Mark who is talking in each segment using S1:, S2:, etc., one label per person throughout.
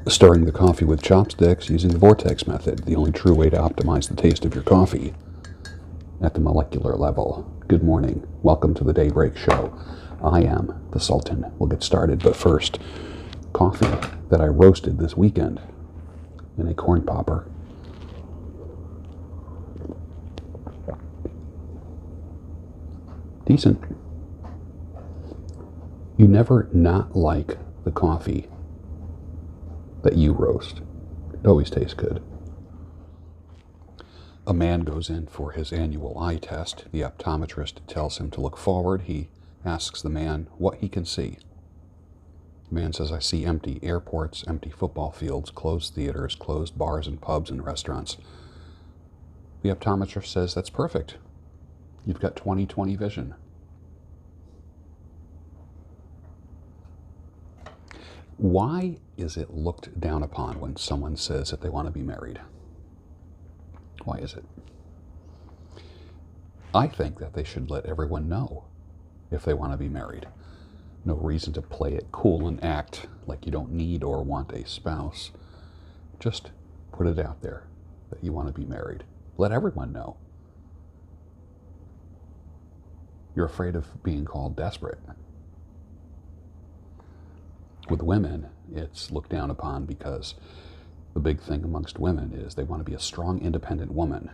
S1: Stirring the coffee with chopsticks using the vortex method, the only true way to optimize the taste of your coffee at the molecular level. Good morning. Welcome to the Daybreak Show. I am the Sultan. We'll get started, but first, coffee that I roasted this weekend in a corn popper. Decent. You never not like the coffee that you roast. It always tastes good. A man goes in for his annual eye test. The optometrist tells him to look forward. He asks the man what he can see. The man says, I see empty airports, empty football fields, closed theaters, closed bars and pubs and restaurants. The optometrist says, that's perfect. You've got 20/20 vision. Why is it looked down upon when someone says that they want to be married? Why is it? I think that they should let everyone know if they want to be married. No reason to play it cool and act like you don't need or want a spouse. Just put it out there that you want to be married. Let everyone know. You're afraid of being called desperate. With women, it's looked down upon because the big thing amongst women is they want to be a strong, independent woman,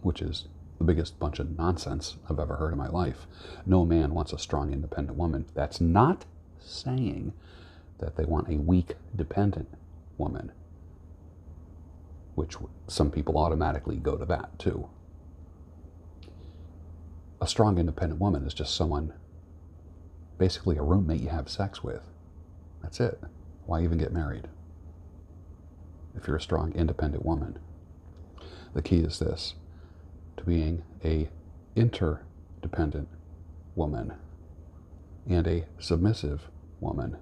S1: which is the biggest bunch of nonsense I've ever heard in my life. No man wants a strong, independent woman. That's not saying that they want a weak, dependent woman, which some people automatically go to that too. A strong, independent woman is just someone, basically a roommate you have sex with. That's it. Why even get married if you're a strong, independent woman? The key is this, to being a interdependent woman and a submissive woman.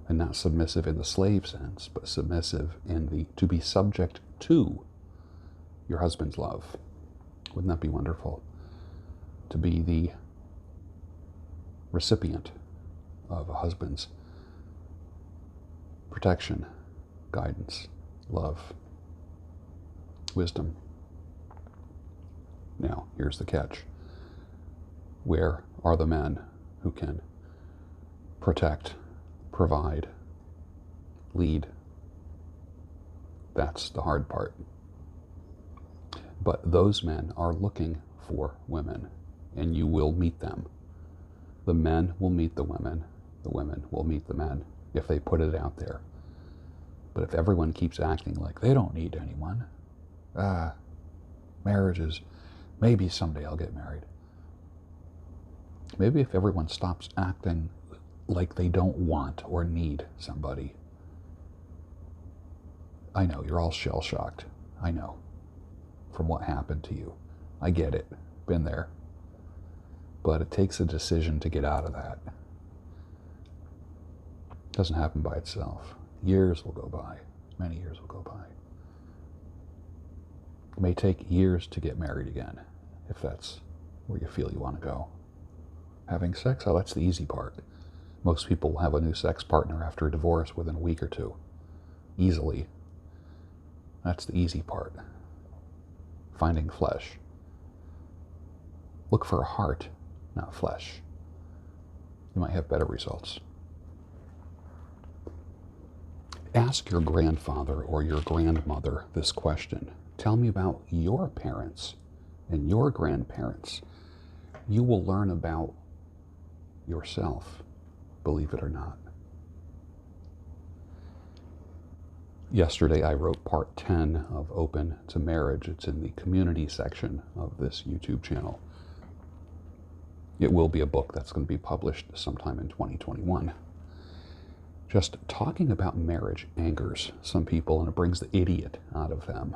S1: And not submissive in the slave sense, but submissive in the to be subject to your husband's love. Wouldn't that be wonderful? To be the recipient of a husband's protection, guidance, love, wisdom. Now, here's the catch. Where are the men who can protect, provide, lead? That's the hard part. But those men are looking for women, and you will meet them. The men will meet the women will meet the men if they put it out there. But if everyone keeps acting like they don't need anyone, marriages, maybe someday I'll get married. Maybe if everyone stops acting like they don't want or need somebody. I know, you're all shell-shocked. I know. From what happened to you. I get it. Been there. But it takes a decision to get out of that. It doesn't happen by itself. Years will go by. Many years will go by. It may take years to get married again, if that's where you feel you want to go. Having sex, oh, that's the easy part. Most people have a new sex partner after a divorce within a week or two. Easily. That's the easy part. Finding flesh. Look for a heart, not flesh. You might have better results. Ask your grandfather or your grandmother this question. Tell me about your parents and your grandparents. You will learn about yourself, believe it or not. Yesterday I wrote part 10 of Open to Marriage. It's in the community section of this YouTube channel. It will be a book that's going to be published sometime in 2021. Just talking about marriage angers some people, and it brings the idiot out of them.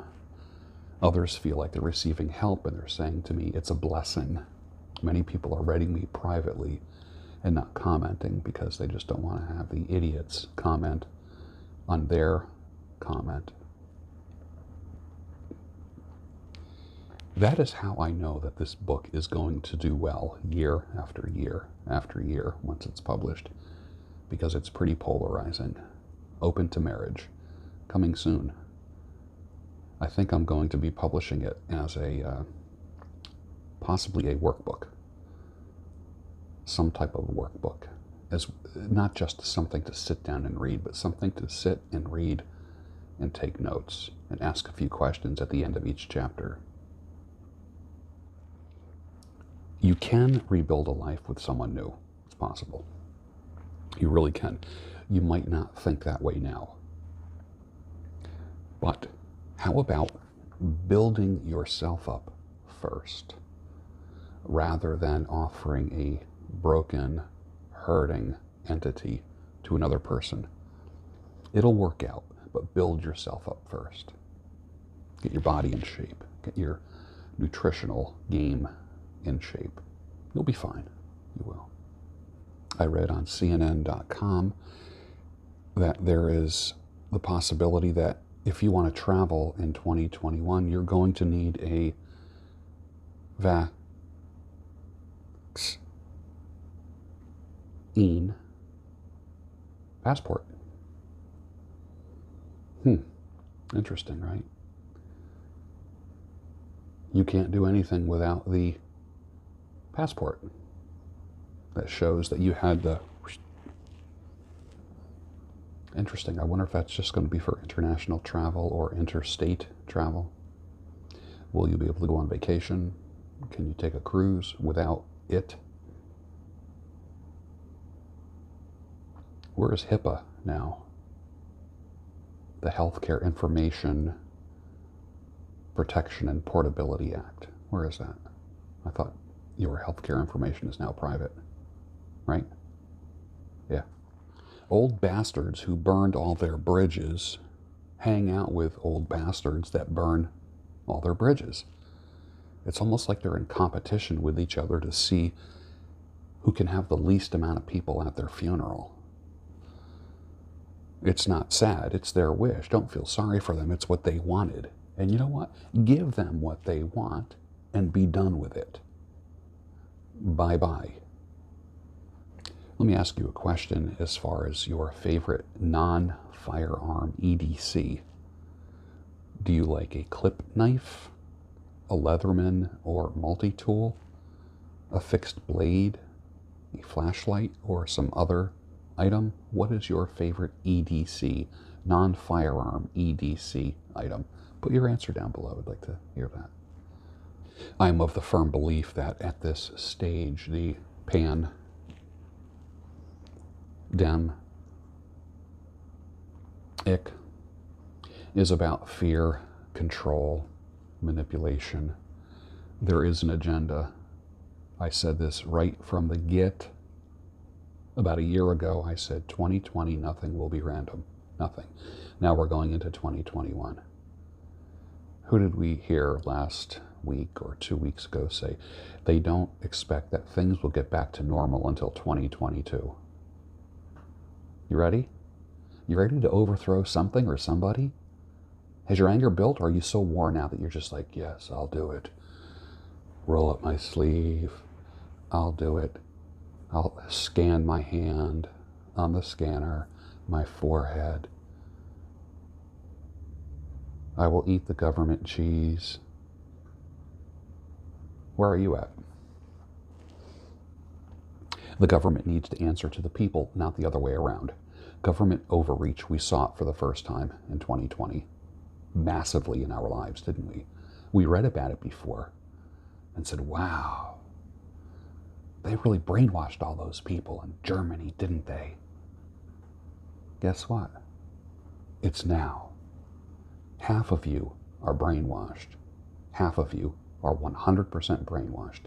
S1: Others feel like they're receiving help, and they're saying to me, it's a blessing. Many people are writing me privately and not commenting because they just don't want to have the idiots comment on their comment. That is how I know that this book is going to do well year after year after year once it's published, because it's pretty polarizing. Open to Marriage, coming soon. I think I'm going to be publishing it as possibly a workbook, some type of workbook, as not just something to sit down and read, but something to sit and read and take notes and ask a few questions at the end of each chapter. You can rebuild a life with someone new. It's possible. You really can. You might not think that way now. But how about building yourself up first, rather than offering a broken, hurting entity to another person? It'll work out, but build yourself up first. Get your body in shape. Get your nutritional game in shape. You'll be fine. You will. I read on CNN.com that there is the possibility that if you want to travel in 2021, you're going to need a vaccine passport. Interesting, right? You can't do anything without the passport that shows that you had the... Interesting. I wonder if that's just going to be for international travel or interstate travel. Will you be able to go on vacation? Can you take a cruise without it? Where is HIPAA now? The Healthcare Information Protection and Portability Act. Where is that? I thought your healthcare information is now private, right? Yeah. Old bastards who burned all their bridges hang out with old bastards that burn all their bridges. It's almost like they're in competition with each other to see who can have the least amount of people at their funeral. It's not sad, it's their wish. Don't feel sorry for them, it's what they wanted. And you know what? Give them what they want and be done with it. Bye-bye. Let me ask you a question as far as your favorite non-firearm EDC. Do you like a clip knife, a Leatherman or multi-tool, a fixed blade, a flashlight, or some other item? What is your favorite EDC, non-firearm EDC item? Put your answer down below. I'd like to hear that. I'm of the firm belief that at this stage, the pandemic is about fear, control, manipulation. There is an agenda. I said this right from the get. About a year ago, I said 2020, nothing will be random. Nothing. Now we're going into 2021. Who did we hear last week or 2 weeks ago say they don't expect that things will get back to normal until 2022? You ready? You ready to overthrow something or somebody? Has your anger built, or are you so worn out that you're just like, yes, I'll do it. Roll up my sleeve. I'll do it. I'll scan my hand on the scanner, my forehead. I will eat the government cheese. Where are you at? The government needs to answer to the people, not the other way around. Government overreach, we saw it for the first time in 2020. Massively in our lives, didn't we? We read about it before and said, wow, they really brainwashed all those people in Germany, didn't they? Guess what? It's now. Half of you are brainwashed. Half of you are 100% brainwashed.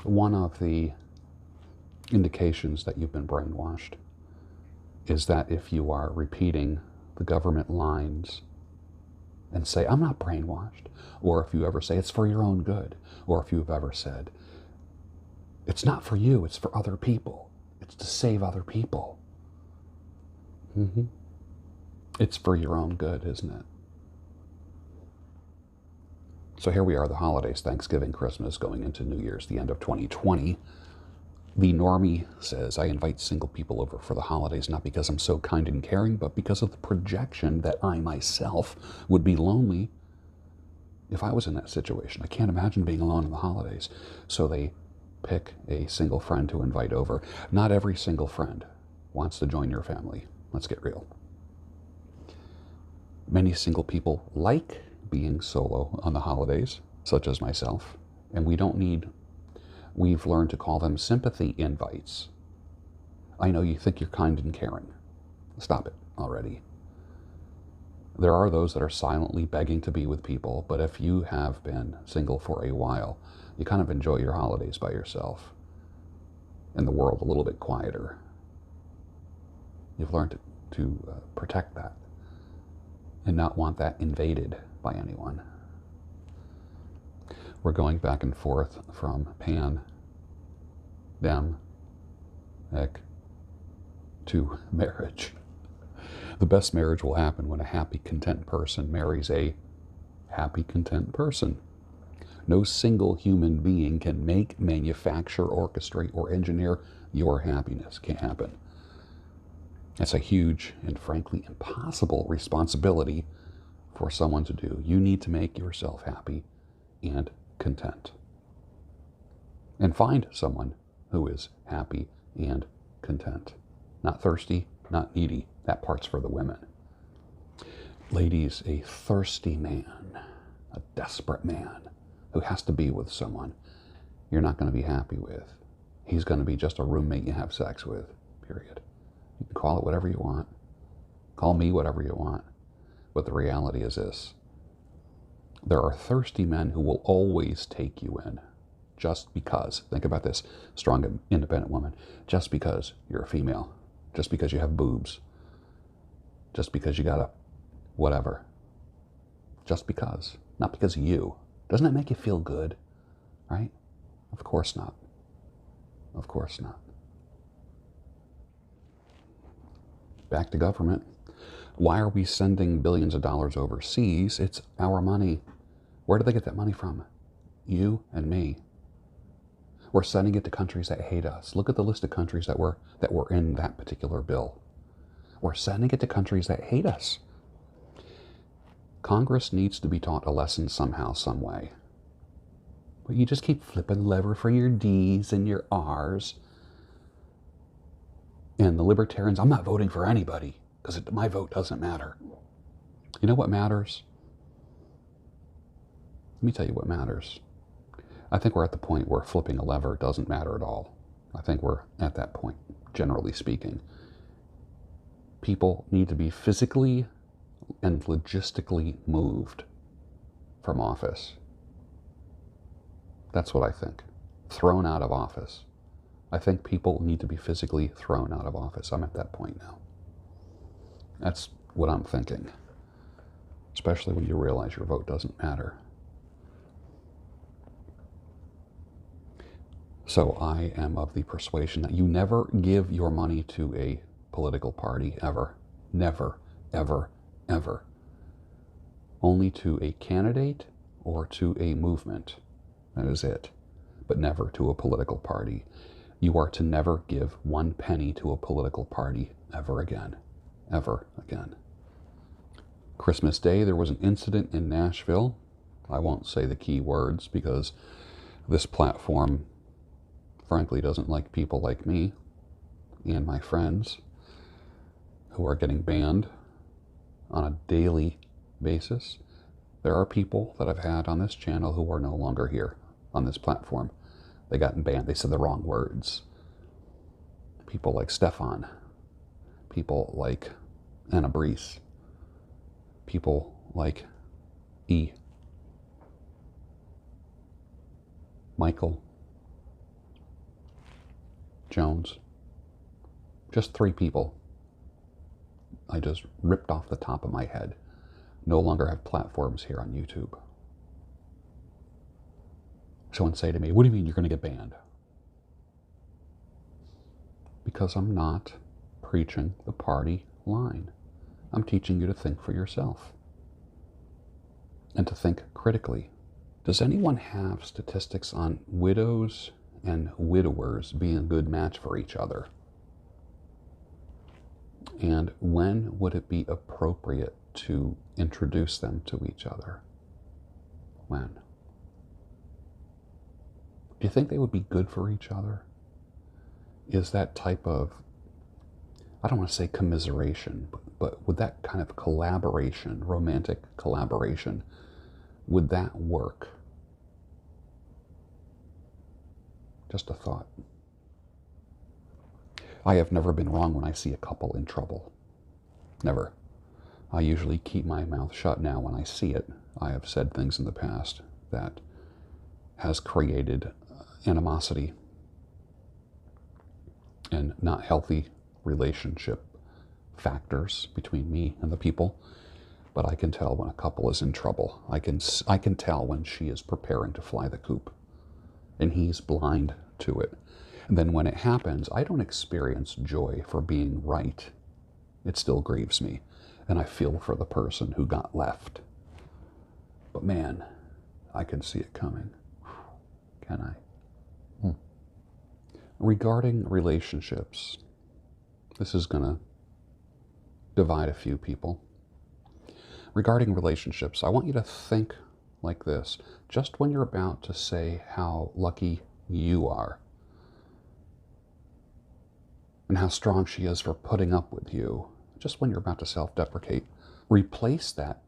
S1: One of the indications that you've been brainwashed is that if you are repeating the government lines and say, I'm not brainwashed, or if you ever say it's for your own good, or if you've ever said, it's not for you, it's for other people, it's to save other people. It's for your own good, isn't it? So here we are, the holidays, Thanksgiving, Christmas, going into New Year's, the end of 2020. The normie says, I invite single people over for the holidays not because I'm so kind and caring, but because of the projection that I myself would be lonely if I was in that situation. I can't imagine being alone in the holidays. So they pick a single friend to invite over. Not every single friend wants to join your family. Let's get real. Many single people like being solo on the holidays, such as myself, and we've learned to call them sympathy invites. I know you think you're kind and caring. Stop it already. There are those that are silently begging to be with people, but if you have been single for a while, you kind of enjoy your holidays by yourself and the world a little bit quieter. You've learned to protect that and not want that invaded by anyone. We're going back and forth from pan, dem, ek, to marriage. The best marriage will happen when a happy, content person marries a happy, content person. No single human being can make, manufacture, orchestrate, or engineer your happiness. Can't happen. That's a huge and frankly impossible responsibility for someone to do. You need to make yourself happy and content. And find someone who is happy and content. Not thirsty, not needy. That part's for the women. Ladies, a thirsty man, a desperate man who has to be with someone you're not going to be happy with. He's going to be just a roommate you have sex with, period. You can call it whatever you want. Call me whatever you want. But the reality is this. There are thirsty men who will always take you in just because, think about this, strong, independent woman, just because you're a female, just because you have boobs, just because you got a whatever, just because, not because of you. Doesn't that make you feel good, right? Of course not. Of course not. Back to government. Why are we sending billions of dollars overseas? It's our money. Where do they get that money from? You and me. We're sending it to countries that hate us. Look at the list of countries that were in that particular bill. We're sending it to countries that hate us. Congress needs to be taught a lesson somehow, some way. But you just keep flipping the lever for your D's and your R's. And the libertarians, I'm not voting for anybody because my vote doesn't matter. You know what matters? Let me tell you what matters. I think we're at the point where flipping a lever doesn't matter at all. I think we're at that point, generally speaking. People need to be physically and logistically moved from office. That's what I think. Thrown out of office. I think people need to be physically thrown out of office. I'm at that point now. That's what I'm thinking. Especially when you realize your vote doesn't matter. So I am of the persuasion that you never give your money to a political party, ever. Never, ever, ever. Only to a candidate or to a movement. That is it. But never to a political party. You are to never give 1 penny to a political party ever again. Ever again. Christmas Day, there was an incident in Nashville. I won't say the key words because this platform frankly doesn't like people like me and my friends who are getting banned on a daily basis. There are people that I've had on this channel who are no longer here on this platform. They got banned. They said the wrong words. People like Stefan. People like Anna Brees. People like E. Michael Jones. Just 3 people I just ripped off the top of my head. No longer have platforms here on YouTube. Someone say to me, what do you mean you're going to get banned? Because I'm not preaching the party line. I'm teaching you to think for yourself and to think critically. Does anyone have statistics on widows and widowers being a good match for each other? And when would it be appropriate to introduce them to each other? When? Do you think they would be good for each other? Is that type of, I don't want to say commiseration, but would that kind of collaboration, romantic collaboration, would that work? Just a thought. I have never been wrong when I see a couple in trouble. Never. I usually keep my mouth shut now when I see it. I have said things in the past that has created animosity and not healthy relationship factors between me and the people. But I can tell when a couple is in trouble. I can tell when she is preparing to fly the coop and he's blind to it. And then when it happens, I don't experience joy for being right. It still grieves me. And I feel for the person who got left. But man, I can see it coming. Can I? Regarding relationships, this is going to divide a few people. Regarding relationships, I want you to think like this. Just when you're about to say how lucky you are and how strong she is for putting up with you, just when you're about to self-deprecate, replace that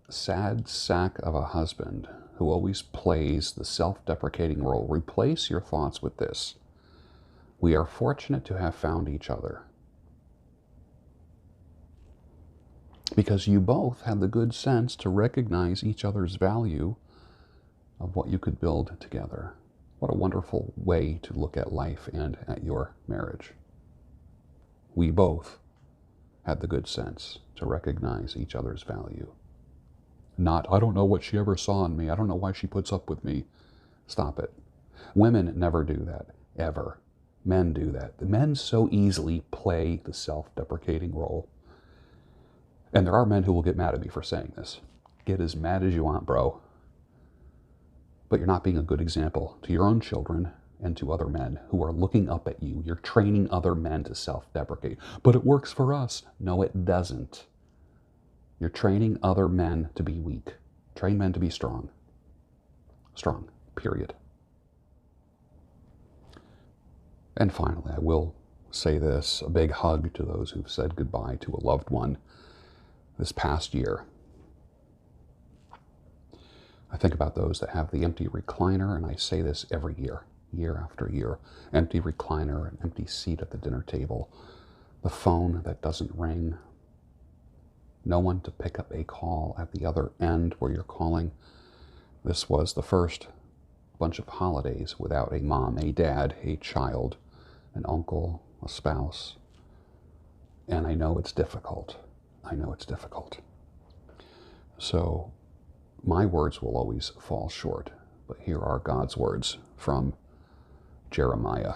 S1: sad sack of a husband who always plays the self-deprecating role. Replace your thoughts with this. We are fortunate to have found each other because you both had the good sense to recognize each other's value of what you could build together. What a wonderful way to look at life and at your marriage. We both had the good sense to recognize each other's value. Not, I don't know what she ever saw in me. I don't know why she puts up with me. Stop it. Women never do that, ever. Men do that. The men so easily play the self-deprecating role. And there are men who will get mad at me for saying this. Get as mad as you want, bro. But you're not being a good example to your own children and to other men who are looking up at you. You're training other men to self-deprecate. But it works for us. No, it doesn't. You're training other men to be weak. Train men to be strong. Strong, period. And finally, I will say this, a big hug to those who've said goodbye to a loved one this past year. I think about those that have the empty recliner, and I say this every year, year after year. Empty recliner, an empty seat at the dinner table, the phone that doesn't ring, no one to pick up a call at the other end where you're calling. This was the first bunch of holidays without a mom, a dad, a child, an uncle, a spouse. And I know it's difficult. I know it's difficult. So my words will always fall short, but here are God's words from Jeremiah.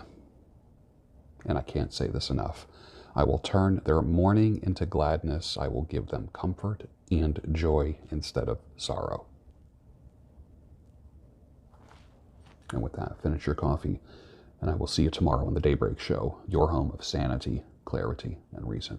S1: And I can't say this enough. I will turn their mourning into gladness. I will give them comfort and joy instead of sorrow. And with that, finish your coffee, and I will see you tomorrow on the Daybreak Show, your home of sanity, clarity, and reason.